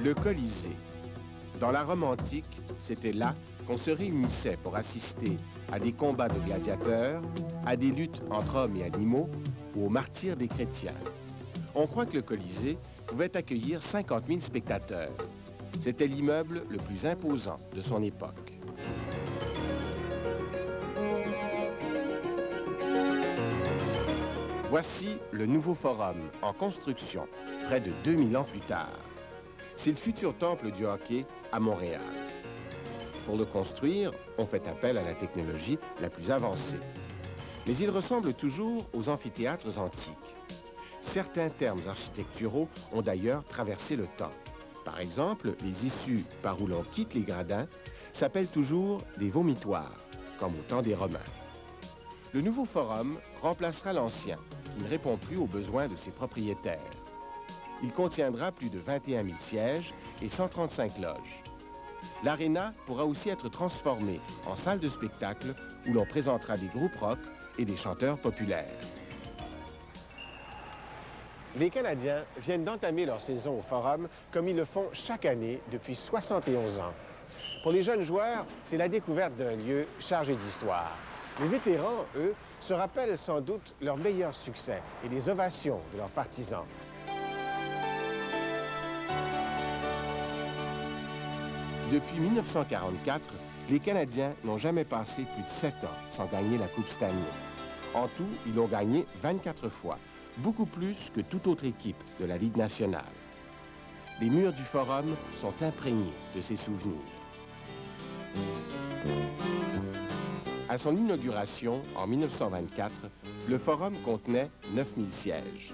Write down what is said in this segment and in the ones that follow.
Le Colisée. Dans la Rome antique, c'était là qu'on se réunissait pour assister à des combats de gladiateurs, à des luttes entre hommes et animaux ou aux martyrs des chrétiens. On croit que le Colisée pouvait accueillir 50 000 spectateurs. C'était l'immeuble le plus imposant de son époque. Voici le nouveau forum en construction, près de 2000 ans plus tard. C'est le futur temple du hockey à Montréal. Pour le construire, on fait appel à la technologie la plus avancée. Mais il ressemble toujours aux amphithéâtres antiques. Certains termes architecturaux ont d'ailleurs traversé le temps. Par exemple, les issues par où l'on quitte les gradins s'appellent toujours des vomitoires, comme au temps des Romains. Le nouveau forum remplacera l'ancien, qui ne répond plus aux besoins de ses propriétaires. Il contiendra plus de 21 000 sièges et 135 loges. L'aréna pourra aussi être transformée en salle de spectacle où l'on présentera des groupes rock et des chanteurs populaires. Les Canadiens viennent d'entamer leur saison au Forum comme ils le font chaque année depuis 71 ans. Pour les jeunes joueurs, c'est la découverte d'un lieu chargé d'histoire. Les vétérans, eux, se rappellent sans doute leurs meilleurs succès et les ovations de leurs partisans. Depuis 1944, les Canadiens n'ont jamais passé plus de 7 ans sans gagner la Coupe Stanley. En tout, ils l'ont gagné 24 fois, beaucoup plus que toute autre équipe de la Ligue nationale. Les murs du Forum sont imprégnés de ces souvenirs. À son inauguration, en 1924, le Forum contenait 9000 sièges.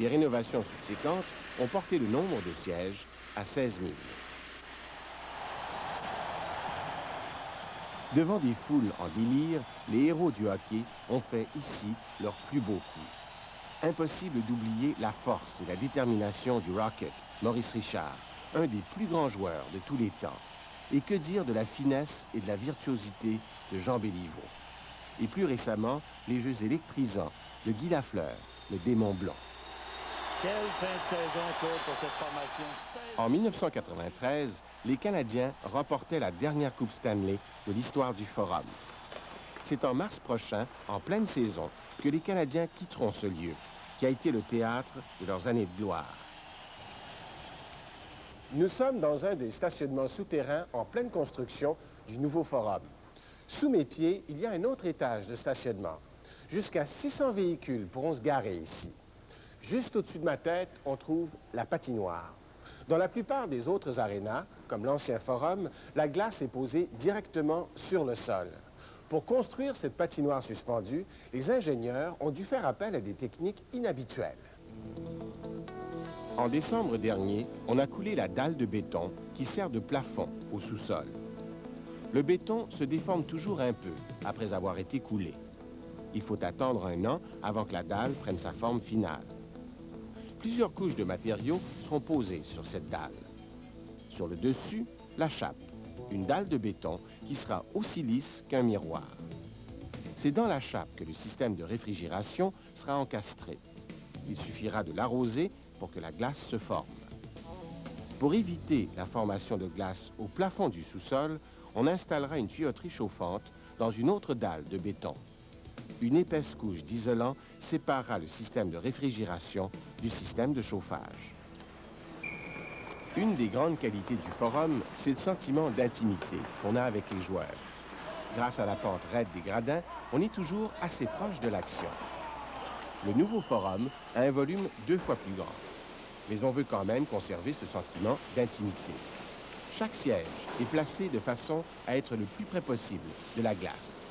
Les rénovations subséquentes ont porté le nombre de sièges à 16 000. Devant des foules en délire, les héros du hockey ont fait ici leur plus beau coup. Impossible d'oublier la force et la détermination du Rocket, Maurice Richard, un des plus grands joueurs de tous les temps. Et que dire de la finesse et de la virtuosité de Jean Béliveau. Et plus récemment, les jeux électrisants de Guy Lafleur, le démon blanc. Quelle fin de saison, Claude, pour cette formation. En 1993, les Canadiens remportaient la dernière Coupe Stanley de l'histoire du Forum. C'est en mars prochain, en pleine saison, que les Canadiens quitteront ce lieu, qui a été le théâtre de leurs années de gloire. Nous sommes dans un des stationnements souterrains en pleine construction du nouveau Forum. Sous mes pieds, il y a un autre étage de stationnement. Jusqu'à 600 véhicules pourront se garer ici. Juste au-dessus de ma tête, on trouve la patinoire. Dans la plupart des autres arénas, comme l'ancien Forum, la glace est posée directement sur le sol. Pour construire cette patinoire suspendue, les ingénieurs ont dû faire appel à des techniques inhabituelles. En décembre dernier, on a coulé la dalle de béton qui sert de plafond au sous-sol. Le béton se déforme toujours un peu après avoir été coulé. Il faut attendre 1 an avant que la dalle prenne sa forme finale. Plusieurs couches de matériaux seront posées sur cette dalle. Sur le dessus, la chape, une dalle de béton qui sera aussi lisse qu'un miroir. C'est dans la chape que le système de réfrigération sera encastré. Il suffira de l'arroser pour que la glace se forme. Pour éviter la formation de glace au plafond du sous-sol, on installera une tuyauterie chauffante dans une autre dalle de béton. Une épaisse couche d'isolant séparera le système de réfrigération du système de chauffage. Une des grandes qualités du Forum, c'est le sentiment d'intimité qu'on a avec les joueurs. Grâce à la pente raide des gradins, on est toujours assez proche de l'action. Le nouveau Forum a un volume 2 fois plus grand. Mais on veut quand même conserver ce sentiment d'intimité. Chaque siège est placé de façon à être le plus près possible de la glace.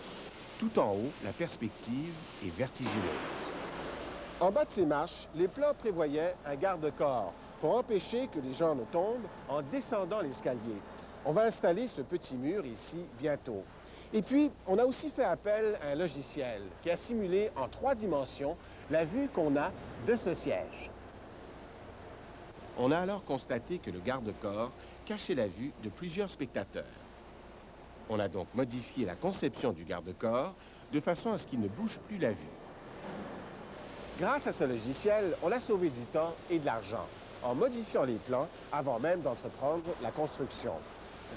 Tout en haut, la perspective est vertigineuse. En bas de ces marches, les plans prévoyaient un garde-corps pour empêcher que les gens ne tombent en descendant l'escalier. On va installer ce petit mur ici bientôt. Et puis, on a aussi fait appel à un logiciel qui a simulé en 3 dimensions la vue qu'on a de ce siège. On a alors constaté que le garde-corps cachait la vue de plusieurs spectateurs. On a donc modifié la conception du garde-corps de façon à ce qu'il ne bouge plus la vue. Grâce à ce logiciel, on a sauvé du temps et de l'argent. en modifiant les plans avant même d'entreprendre la construction.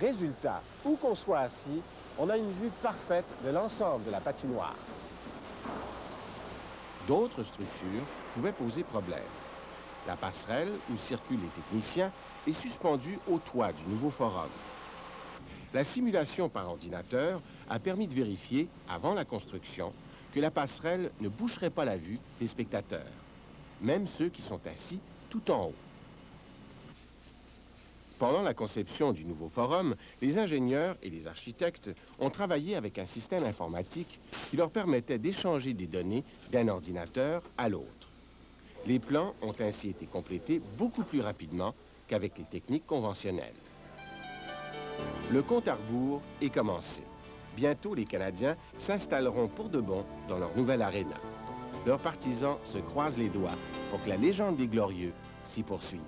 Résultat, où qu'on soit assis, on a une vue parfaite de l'ensemble de la patinoire. D'autres structures pouvaient poser problème. La passerelle où circulent les techniciens est suspendue au toit du nouveau forum. La simulation par ordinateur a permis de vérifier, avant la construction, que la passerelle ne boucherait pas la vue des spectateurs, même ceux qui sont assis tout en haut. Pendant la conception du nouveau forum, les ingénieurs et les architectes ont travaillé avec un système informatique qui leur permettait d'échanger des données d'un ordinateur à l'autre. Les plans ont ainsi été complétés beaucoup plus rapidement qu'avec les techniques conventionnelles. Le compte à rebours est commencé. Bientôt, les Canadiens s'installeront pour de bon dans leur nouvelle aréna. Leurs partisans se croisent les doigts pour que la légende des Glorieux s'y poursuive.